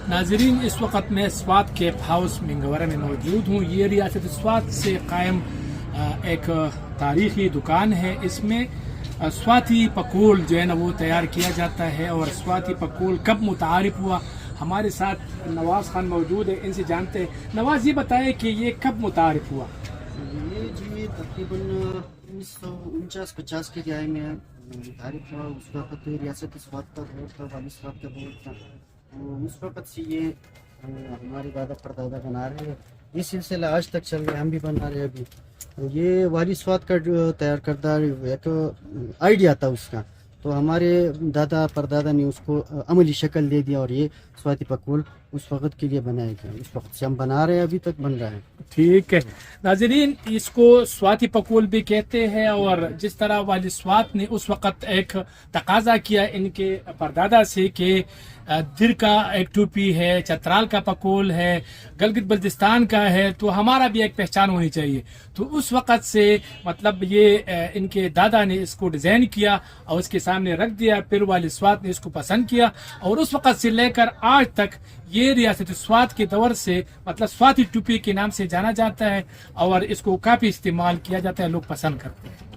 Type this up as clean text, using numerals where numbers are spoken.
ناظرین اس وقت میں سوات کیپ ہاؤس منگورہ میں موجود ہوں. یہ ریاست سوات سے قائم ایک تاریخی دکان ہے. اس میں سواتی پکول جو ہے نا وہ تیار کیا جاتا ہے. اور سواتی پکول کب متعارف ہوا؟ ہمارے ساتھ نواز خان موجود ہے, ان سے جانتے ہیں. نواز, یہ بتائے کہ یہ کب متعارف ہوا؟ یہ جی تقریباً 1949-50 کے دہائی میں متعارف ہوا. اس وقت ریاست سوات کا دور تھا, والی سوات کا دور تھا. اس وقت سے یہ ہمارے دادا پردادا بنا رہے ہیں. یہ سلسلہ آج تک چل رہا ہے, ہم بھی بنا رہے ہیں. ابھی یہ والی سوات کا جو تیار کردہ ایک آئیڈیا تھا اس کا, تو ہمارے دادا پردادا نے اس کو عملی شکل دے دیا, اور یہ سواتی پکول اس وقت کے لیے بنایا گیا. اس وقت سے ہم بنا رہے ہیں, ابھی تک بن رہا ہے. ٹھیک ہے ناظرین, اس کو سواتی پکول بھی کہتے ہیں. اور جس طرح والی سوات نے اس وقت ایک تقاضا کیا ان کے پردادا سے کہ در کا ایک ٹوپی ہے, چترال کا پکول ہے, گلگت بلتستان کا ہے, تو ہمارا بھی ایک پہچان ہونی چاہیے. تو اس وقت سے مطلب یہ ان کے دادا نے اس کو ڈیزائن کیا اور اس کے سامنے رکھ دیا. پھر والی سوات نے اس کو پسند کیا, اور اس وقت سے لے کر آج تک یہ ریاست سوات کے دور سے مطلب سواتی ٹوپی کے نام سے جانا جاتا ہے, اور اس کو کافی استعمال کیا جاتا ہے, لوگ پسند کرتے ہیں.